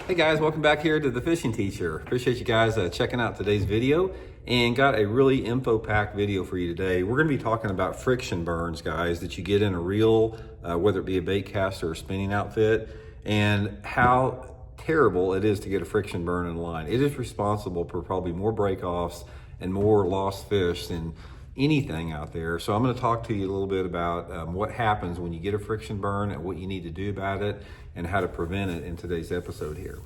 Hey guys, welcome back here to The Fishing Teacher. Appreciate you guys checking out today's video and got a really info-packed video for you today. We're going to be talking about friction burns, guys, that you get in a reel, whether it be a bait cast or a spinning outfit, and how terrible it is to get a friction burn in a line. It is responsible for probably more break-offs and more lost fish than anything out there. So I'm going to talk to you a little bit about what happens when you get a friction burn and what you need to do about it and how to prevent it in today's episode here.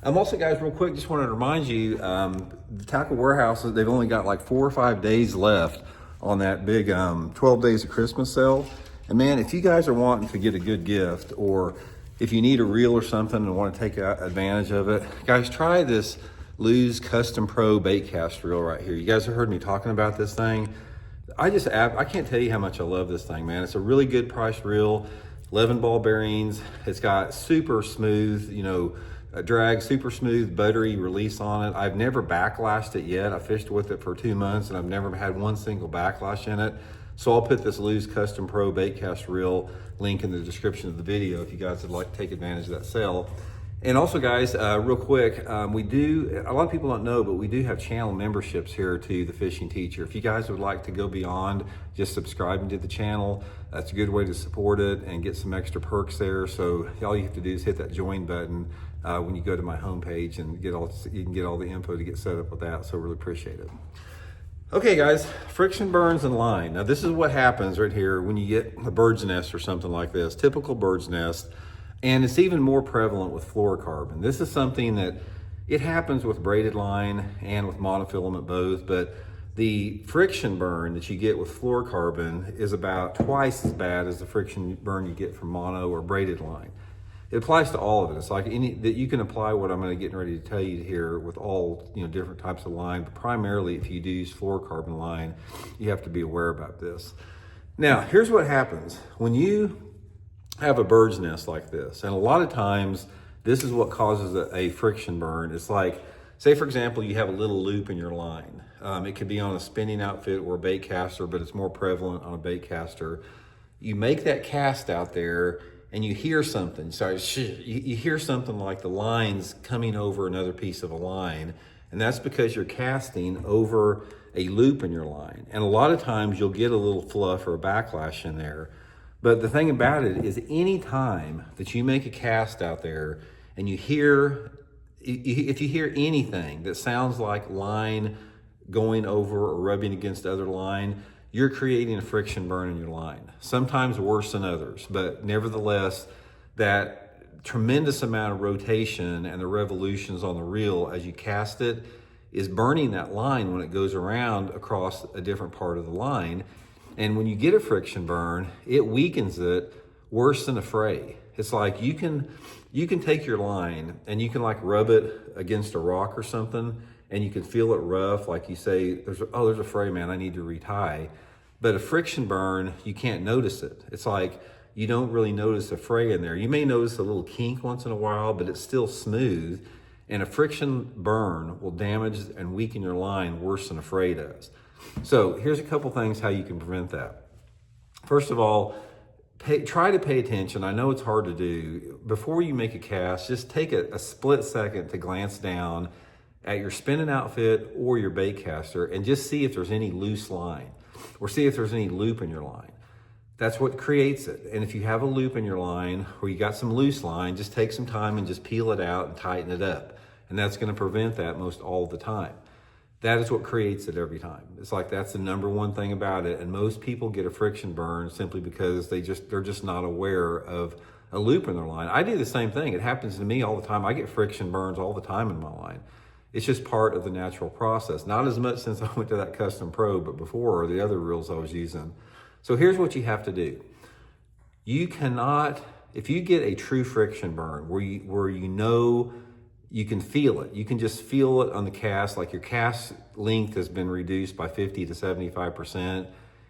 Also, guys, real quick, just wanted to remind you, the tackle warehouses, they've only got like 4 or 5 days left on that big 12 days of Christmas sale. And man, if you guys are wanting to get a good gift, or if you need a reel or something and want to take advantage of it, guys, try this Lews Custom Pro baitcast reel right here. You guys have heard me talking about this thing. I can't tell you how much I love this thing, man. It's a really good price reel, 11 ball bearings. It's got super smooth, drag, super smooth, buttery release on it. I've never backlashed it yet. I fished with it for 2 months and I've never had one single backlash in it. So I'll put this Lews Custom Pro baitcast reel link in the description of the video if you guys would like to take advantage of that sale. And also, guys, real quick, a lot of people don't know, but we do have channel memberships here to The Fishing Teacher. If you guys would like to go beyond just subscribing to the channel, that's a good way to support it and get some extra perks there. So all you have to do is hit that join button when you go to my homepage and you can get all the info to get set up with that. So really appreciate it. Okay, guys, friction burns in line. Now, this is what happens right here when you get a bird's nest or something like this, typical bird's nest. And it's even more prevalent with fluorocarbon. This is something that it happens with braided line and with monofilament both, but the friction burn that you get with fluorocarbon is about twice as bad as the friction burn you get from mono or braided line. It applies to all of it. It's like that you can apply what I'm going to get ready to tell you here with all different types of line, but primarily if you do use fluorocarbon line, you have to be aware about this. Now, here's what happens when you have a bird's nest like this, and a lot of times this is what causes a friction burn. It's like, say for example, you have a little loop in your line. It could be on a spinning outfit or a bait caster, but it's more prevalent on a bait caster. You make that cast out there and you hear something. You hear something like the line's coming over another piece of a line, and that's because you're casting over a loop in your line. And a lot of times you'll get a little fluff or a backlash in there. But the thing about it is, any time that you make a cast out there and if you hear anything that sounds like line going over or rubbing against other line, you're creating a friction burn in your line. Sometimes worse than others, but nevertheless, that tremendous amount of rotation and the revolutions on the reel as you cast it is burning that line when it goes around across a different part of the line. And when you get a friction burn, it weakens it worse than a fray. It's like you can take your line and you can like rub it against a rock or something, and you can feel it rough. Like you say, there's a fray, man, I need to retie. But a friction burn, you can't notice it. It's like you don't really notice a fray in there. You may notice a little kink once in a while, but it's still smooth. And a friction burn will damage and weaken your line worse than a fray does. So here's a couple things how you can prevent that. First of all, try to pay attention. I know it's hard to do. Before you make a cast, just take a split second to glance down at your spinning outfit or your bait caster and just see if there's any loose line or see if there's any loop in your line. That's what creates it. And if you have a loop in your line or you got some loose line, just take some time and just peel it out and tighten it up. And that's going to prevent that most all the time. That is what creates it every time. It's like that's the number one thing about it. And most people get a friction burn simply because they're just not aware of a loop in their line. I do the same thing. It happens to me all the time. I get friction burns all the time in my line. It's just part of the natural process. Not as much since I went to that Custom Pro, but before, or the other reels I was using. So here's what you have to do. You cannot, if you get a true friction burn where you can feel it. You can just feel it on the cast, like your cast length has been reduced by 50 to 75%.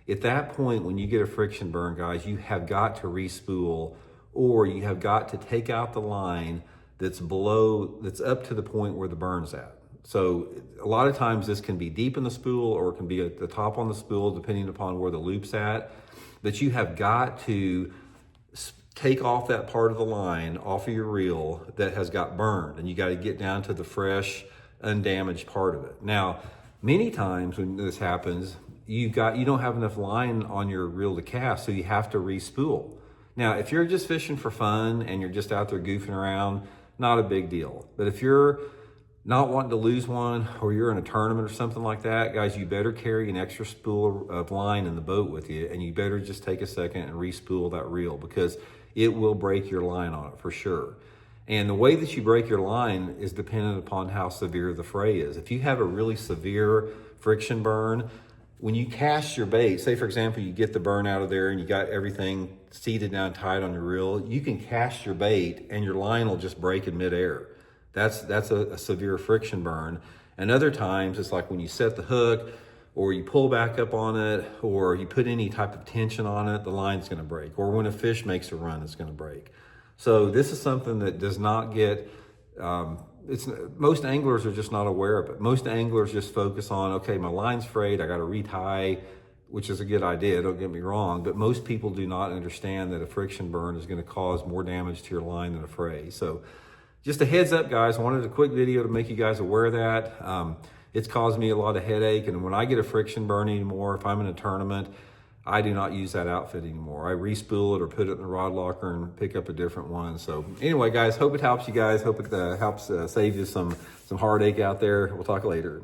At that point, when you get a friction burn, guys, you have got to re-spool, or you have got to take out the line that's up to the point where the burn's at. So a lot of times this can be deep in the spool or it can be at the top on the spool, depending upon where the loop's at. But you have got to take off that part of the line off of your reel that has got burned, and you got to get down to the fresh, undamaged part of it. Now, many times when this happens, you don't have enough line on your reel to cast, so you have to re-spool. Now, if you're just fishing for fun and you're just out there goofing around, not a big deal. But if you're not wanting to lose one, or you're in a tournament or something like that, guys, you better carry an extra spool of line in the boat with you, and you better just take a second and re-spool that reel, because it will break your line on it for sure. And the way that you break your line is dependent upon how severe the fray is. If you have a really severe friction burn, when you cast your bait, say for example, you get the burn out of there and you got everything seated down tight on your reel, you can cast your bait and your line will just break in midair. That's a severe friction burn. And other times it's like when you set the hook, or you pull back up on it, or you put any type of tension on it, the line's gonna break. Or when a fish makes a run, it's gonna break. So this is something that does not get, most anglers are just not aware of it. Most anglers just focus on, okay, my line's frayed, I gotta retie, which is a good idea, don't get me wrong, but most people do not understand that a friction burn is gonna cause more damage to your line than a fray. So just a heads up, guys, I wanted a quick video to make you guys aware of that. It's caused me a lot of headache, and when I get a friction burn anymore, if I'm in a tournament, I do not use that outfit anymore. I re-spool it or put it in the rod locker and pick up a different one. So anyway, guys, hope it helps you guys. Hope it helps save you some heartache out there. We'll talk later.